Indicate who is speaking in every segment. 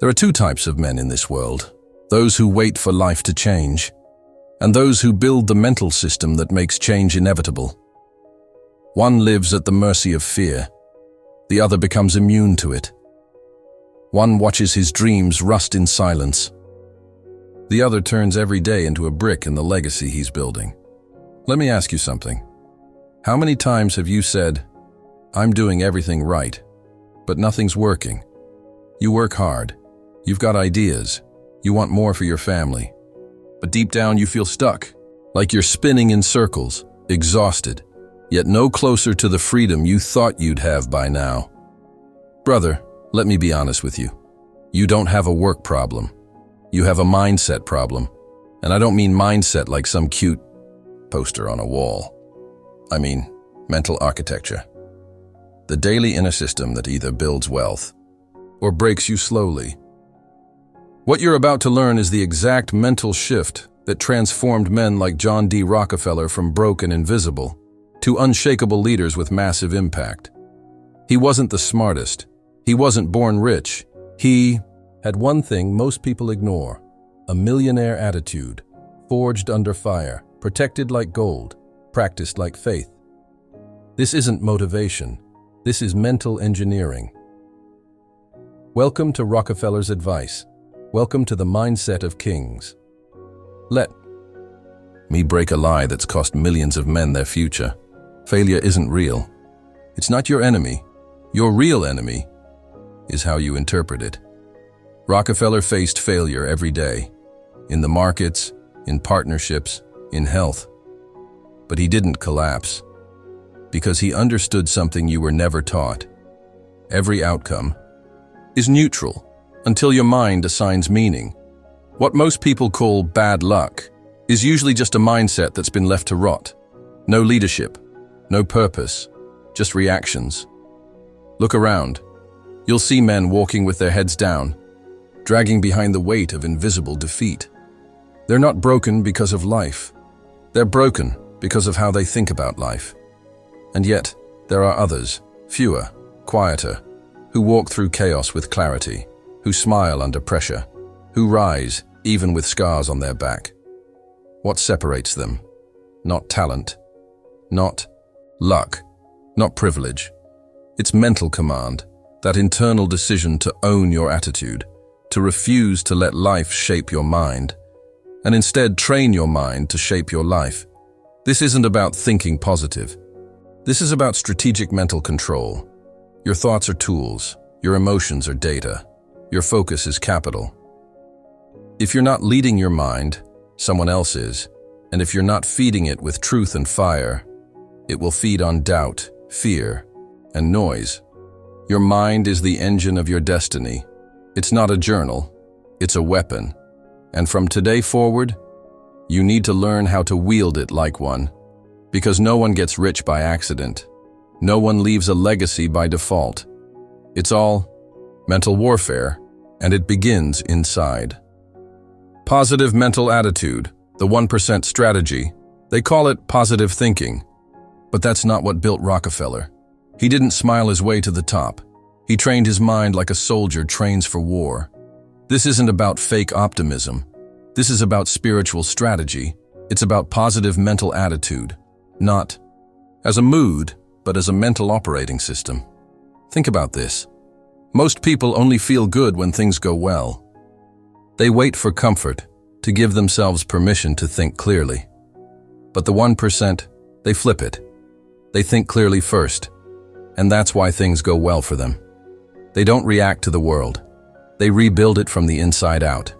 Speaker 1: There are two types of men in this world: those who wait for life to change, and those who build the mental system that makes change inevitable. One lives at the mercy of fear. The other becomes immune to it. One watches his dreams rust in silence. The other turns every day into a brick in the legacy he's building. Let me ask you something. How many times have you said, "I'm doing everything right, but nothing's working"? You work hard. You've got ideas. You want more for your family. But deep down you feel stuck, like you're spinning in circles, exhausted, yet no closer to the freedom you thought you'd have by now. Brother, let me be honest with you. You don't have a work problem. You have a mindset problem. And I don't mean mindset like some cute poster on a wall. I mean mental architecture. The daily inner system that either builds wealth or breaks you slowly. What you're about to learn is the exact mental shift that transformed men like John D. Rockefeller from broke and invisible to unshakable leaders with massive impact. He wasn't the smartest. He wasn't born rich. He had one thing most people ignore: a millionaire attitude, forged under fire, protected like gold, practiced like faith. This isn't motivation. This is mental engineering. Welcome to Rockefeller's advice. Welcome to the mindset of kings. Let me break a lie that's cost millions of men their future. Failure isn't real. It's not your enemy. Your real enemy is how you interpret it. Rockefeller faced failure every day, in the markets, in partnerships, in health. But he didn't collapse, because he understood something you were never taught. Every outcome is neutral until your mind assigns meaning. What most people call bad luck is usually just a mindset that's been left to rot. No leadership, no purpose, just reactions. Look around. You'll see men walking with their heads down, dragging behind the weight of invisible defeat. They're not broken because of life. They're broken because of how they think about life. And yet, there are others, fewer, quieter, who walk through chaos with clarity, who smile under pressure, who rise even with scars on their back. What separates them? Not talent, not luck, not privilege. It's mental command, that internal decision to own your attitude, to refuse to let life shape your mind, and instead train your mind to shape your life. This isn't about thinking positive. This is about strategic mental control. Your thoughts are tools. Your emotions are data. Your focus is capital. If you're not leading your mind, someone else is. And if you're not feeding it with truth and fire, it will feed on doubt, fear, and noise. Your mind is the engine of your destiny. It's not a journal. It's a weapon. And from today forward, you need to learn how to wield it like one. Because no one gets rich by accident. No one leaves a legacy by default. It's all mental warfare, and it begins inside. Positive mental attitude, the 1% strategy. They call it positive thinking. But that's not what built Rockefeller. He didn't smile his way to the top. He trained his mind like a soldier trains for war. This isn't about fake optimism. This is about spiritual strategy. It's about positive mental attitude. Not as a mood, but as a mental operating system. Think about this. Most people only feel good when things go well. They wait for comfort, to give themselves permission to think clearly. But the 1%, they flip it. They think clearly first, and that's why things go well for them. They don't react to the world. They rebuild it from the inside out.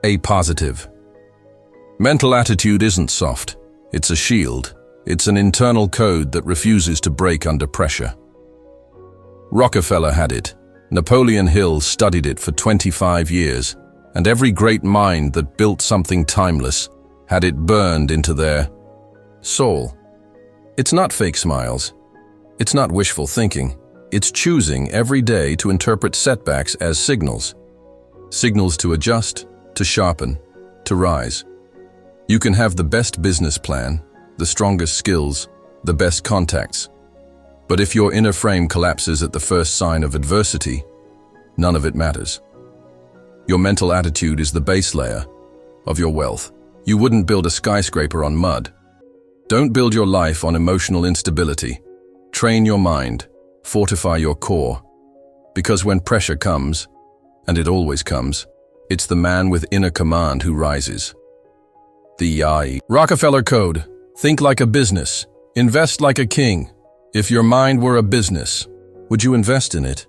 Speaker 1: A positive. Mental attitude isn't soft. It's a shield. It's an internal code that refuses to break under pressure. Rockefeller had it. Napoleon Hill studied it for 25 years, and every great mind that built something timeless had it burned into their soul. It's not fake smiles. It's not wishful thinking. It's choosing every day to interpret setbacks as signals. Signals to adjust, to sharpen, to rise. You can have the best business plan, the strongest skills, the best contacts. But if your inner frame collapses at the first sign of adversity, none of it matters. Your mental attitude is the base layer of your wealth. You wouldn't build a skyscraper on mud. Don't build your life on emotional instability. Train your mind, fortify your core. Because when pressure comes, and it always comes, it's the man with inner command who rises. The Rockefeller Code. Think like a business. Invest like a king. If your mind were a business, would you invest in it?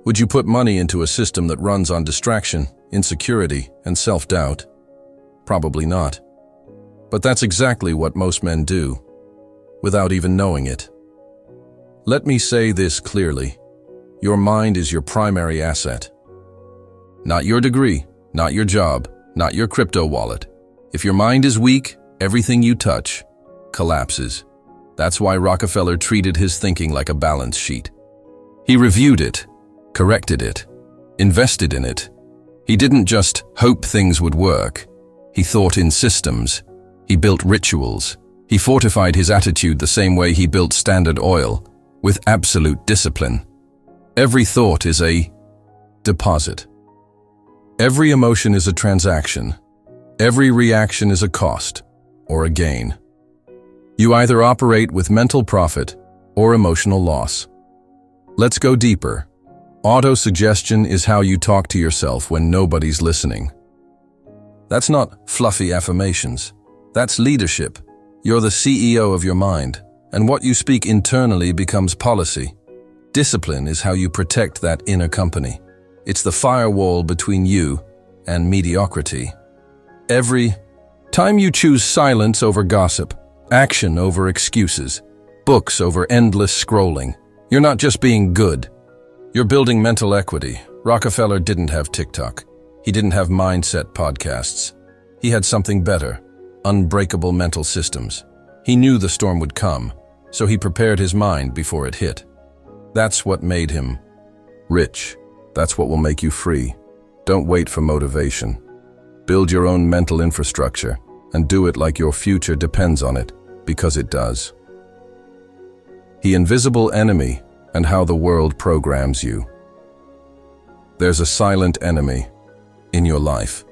Speaker 1: Would you put money into a system that runs on distraction, insecurity, and self-doubt? Probably not. But that's exactly what most men do, without even knowing it. Let me say this clearly. Your mind is your primary asset. Not your degree, not your job, not your crypto wallet. If your mind is weak, everything you touch collapses. That's why Rockefeller treated his thinking like a balance sheet. He reviewed it, corrected it, invested in it. He didn't just hope things would work. He thought in systems. He built rituals. He fortified his attitude the same way he built Standard Oil, with absolute discipline. Every thought is a deposit. Every emotion is a transaction. Every reaction is a cost or a gain. You either operate with mental profit or emotional loss. Let's go deeper. Autosuggestion is how you talk to yourself when nobody's listening. That's not fluffy affirmations. That's leadership. You're the CEO of your mind, and what you speak internally becomes policy. Discipline is how you protect that inner company. It's the firewall between you and mediocrity. Every time you choose silence over gossip, action over excuses, books over endless scrolling, you're not just being good. You're building mental equity. Rockefeller didn't have TikTok. He didn't have mindset podcasts. He had something better, unbreakable mental systems. He knew the storm would come, so he prepared his mind before it hit. That's what made him rich. That's what will make you free. Don't wait for motivation. Build your own mental infrastructure and do it like your future depends on it, because it does. The invisible enemy and how the world programs you. There's a silent enemy in your life.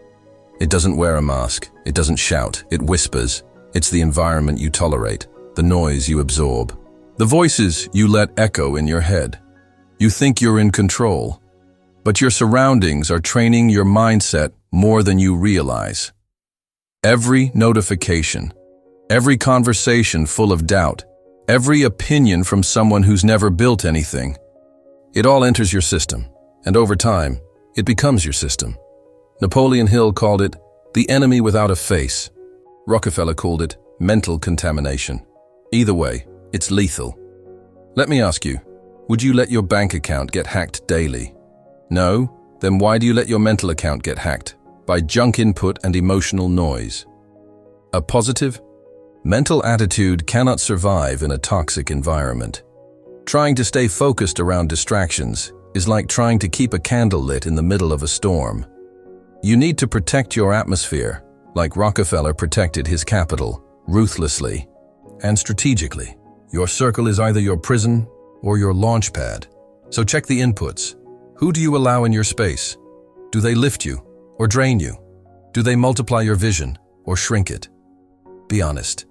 Speaker 1: It doesn't wear a mask. It doesn't shout. It whispers. It's the environment you tolerate, the noise you absorb, the voices you let echo in your head. You think you're in control, but your surroundings are training your mindset more than you realize. Every notification, every conversation full of doubt, every opinion from someone who's never built anything, it all enters your system, and over time, it becomes your system. Napoleon Hill called it the enemy without a face. Rockefeller called it mental contamination. Either way, it's lethal. Let me ask you, would you let your bank account get hacked daily? No? Then why do you let your mental account get hacked? By junk input and emotional noise. A positive, mental attitude cannot survive in a toxic environment. Trying to stay focused around distractions is like trying to keep a candle lit in the middle of a storm. You need to protect your atmosphere, like Rockefeller protected his capital, ruthlessly and strategically. Your circle is either your prison or your launch pad. So check the inputs. Who do you allow in your space? Do they lift you or drain you? Do they multiply your vision or shrink it? Be honest,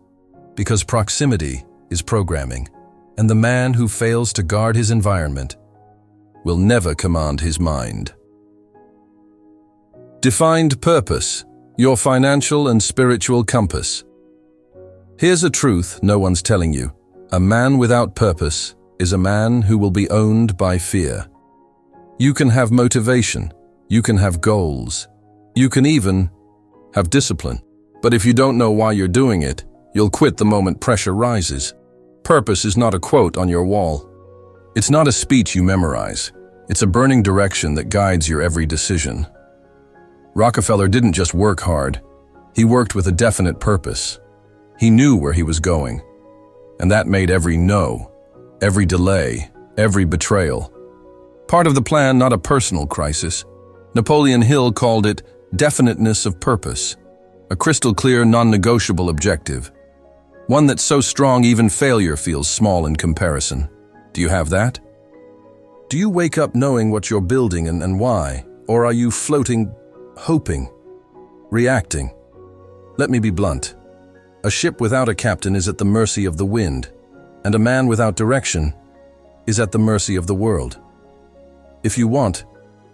Speaker 1: because proximity is programming, and the man who fails to guard his environment will never command his mind. Defined purpose, your financial and spiritual compass. Here's a truth no one's telling you. A man without purpose is a man who will be owned by fear. You can have motivation, you can have goals, you can even have discipline. But if you don't know why you're doing it, you'll quit the moment pressure rises. Purpose is not a quote on your wall. It's not a speech you memorize. It's a burning direction that guides your every decision. Rockefeller didn't just work hard. He worked with a definite purpose. He knew where he was going. And that made every no, every delay, every betrayal part of the plan, not a personal crisis. Napoleon Hill called it definiteness of purpose, a crystal clear, non-negotiable objective, one that's so strong even failure feels small in comparison. Do you have that? Do you wake up knowing what you're building and why? Or are you floating, hoping, reacting? Let me be blunt. A ship without a captain is at the mercy of the wind, and a man without direction is at the mercy of the world. If you want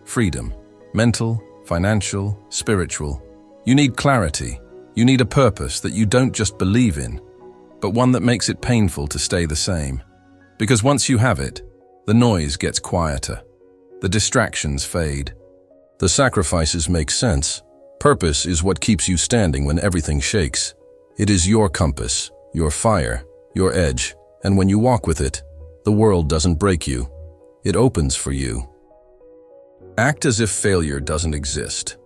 Speaker 1: freedom, mental, financial, spiritual, you need clarity. You need a purpose that you don't just believe in, but one that makes it painful to stay the same. Because once you have it, the noise gets quieter. The distractions fade. The sacrifices make sense. Purpose is what keeps you standing when everything shakes. It is your compass, your fire, your edge, and when you walk with it, the world doesn't break you. It opens for you. Act as if failure doesn't exist.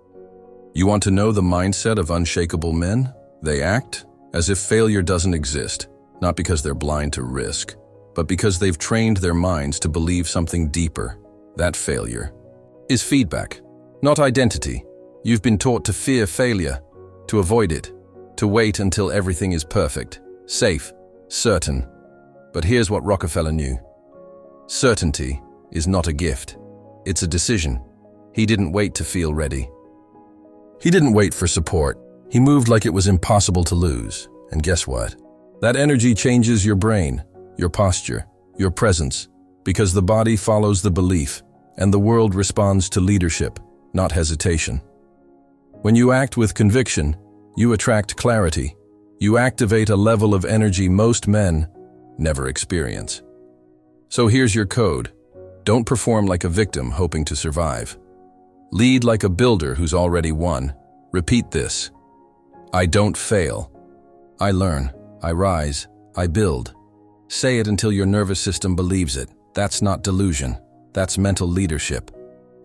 Speaker 1: You want to know the mindset of unshakable men? They act as if failure doesn't exist, not because they're blind to risk, but because they've trained their minds to believe something deeper. That failure is feedback, not identity. You've been taught to fear failure, to avoid it, to wait until everything is perfect, safe, certain. But here's what Rockefeller knew. Certainty is not a gift. It's a decision. He didn't wait to feel ready. He didn't wait for support. He moved like it was impossible to lose. And guess what? That energy changes your brain, your posture, your presence, because the body follows the belief, and the world responds to leadership, not hesitation. When you act with conviction, you attract clarity. You activate a level of energy most men never experience. So here's your code. Don't perform like a victim hoping to survive. Lead like a builder who's already won. Repeat this. I don't fail. I learn. I rise. I build. Say it until your nervous system believes it. That's not delusion. That's mental leadership.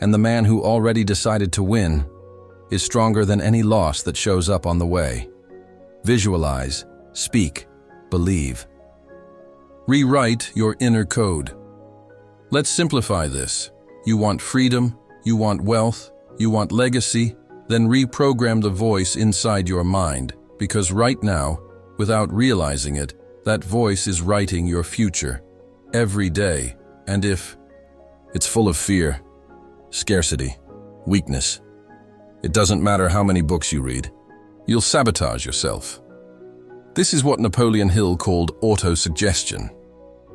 Speaker 1: And the man who already decided to win is stronger than any loss that shows up on the way. Visualize, speak, believe. Rewrite your inner code. Let's simplify this. You want freedom, you want wealth, you want legacy, then reprogram the voice inside your mind, because right now, without realizing it, that voice is writing your future every day. And if it's full of fear, scarcity, weakness, it doesn't matter how many books you read, you'll sabotage yourself. This is what Napoleon Hill called autosuggestion.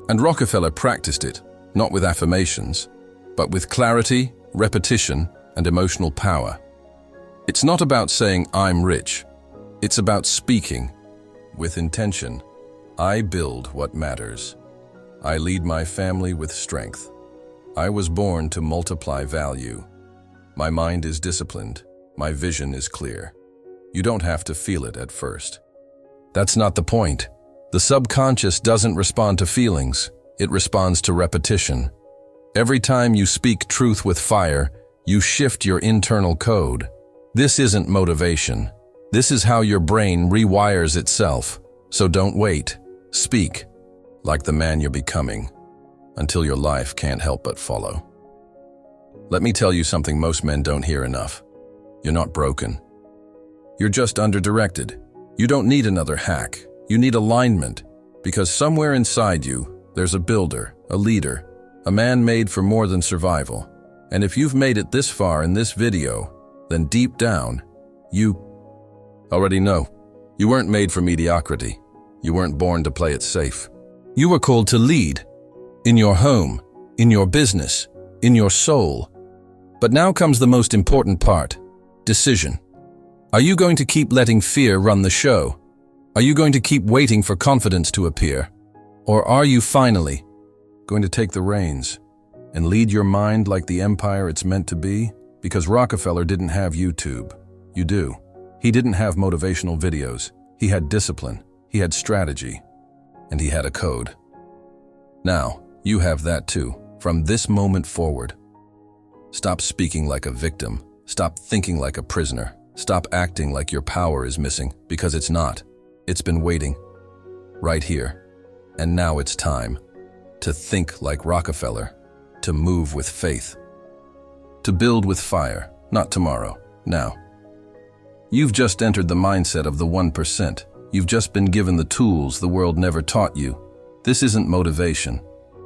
Speaker 1: And Rockefeller practiced it, not with affirmations, but with clarity, repetition, and emotional power. It's not about saying, I'm rich. It's about speaking with intention. I build what matters. I lead my family with strength. I was born to multiply value. My mind is disciplined. My vision is clear. You don't have to feel it at first. That's not the point. The subconscious doesn't respond to feelings. It responds to repetition. Every time you speak truth with fire, you shift your internal code. This isn't motivation. This is how your brain rewires itself. So don't wait. Speak like the man you're becoming until your life can't help but follow. Let me tell you something most men don't hear enough. You're not broken. You're just underdirected. You don't need another hack. You need alignment, because somewhere inside you, there's a builder, a leader, a man made for more than survival. And if you've made it this far in this video, then deep down, you already know. You weren't made for mediocrity. You weren't born to play it safe. You were called to lead, in your home, in your business, in your soul. But now comes the most important part, decision. Are you going to keep letting fear run the show? Are you going to keep waiting for confidence to appear? Or are you finally going to take the reins and lead your mind like the empire it's meant to be? Because Rockefeller didn't have YouTube. You do. He didn't have motivational videos. He had discipline. He had strategy. And he had a code. Now, you have that too, from this moment forward. Stop speaking like a victim. Stop thinking like a prisoner. Stop acting like your power is missing, because it's not. It's been waiting. Right here. And now it's time to think like Rockefeller, to move with faith, to build with fire, not tomorrow, now. You've just entered the mindset of the 1%. You've just been given the tools the world never taught you. This isn't motivation.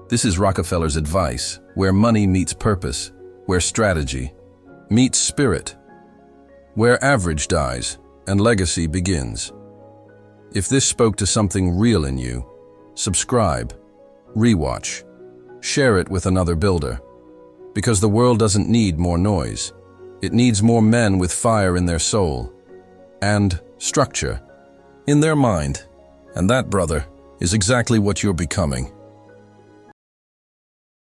Speaker 1: This is Rockefeller's advice, where money meets purpose, where strategy meets spirit, where average dies and legacy begins. If this spoke to something real in you, subscribe, rewatch, share it with another builder. Because the world doesn't need more noise. It needs more men with fire in their soul and structure in their mind. And that, brother, is exactly what you're becoming.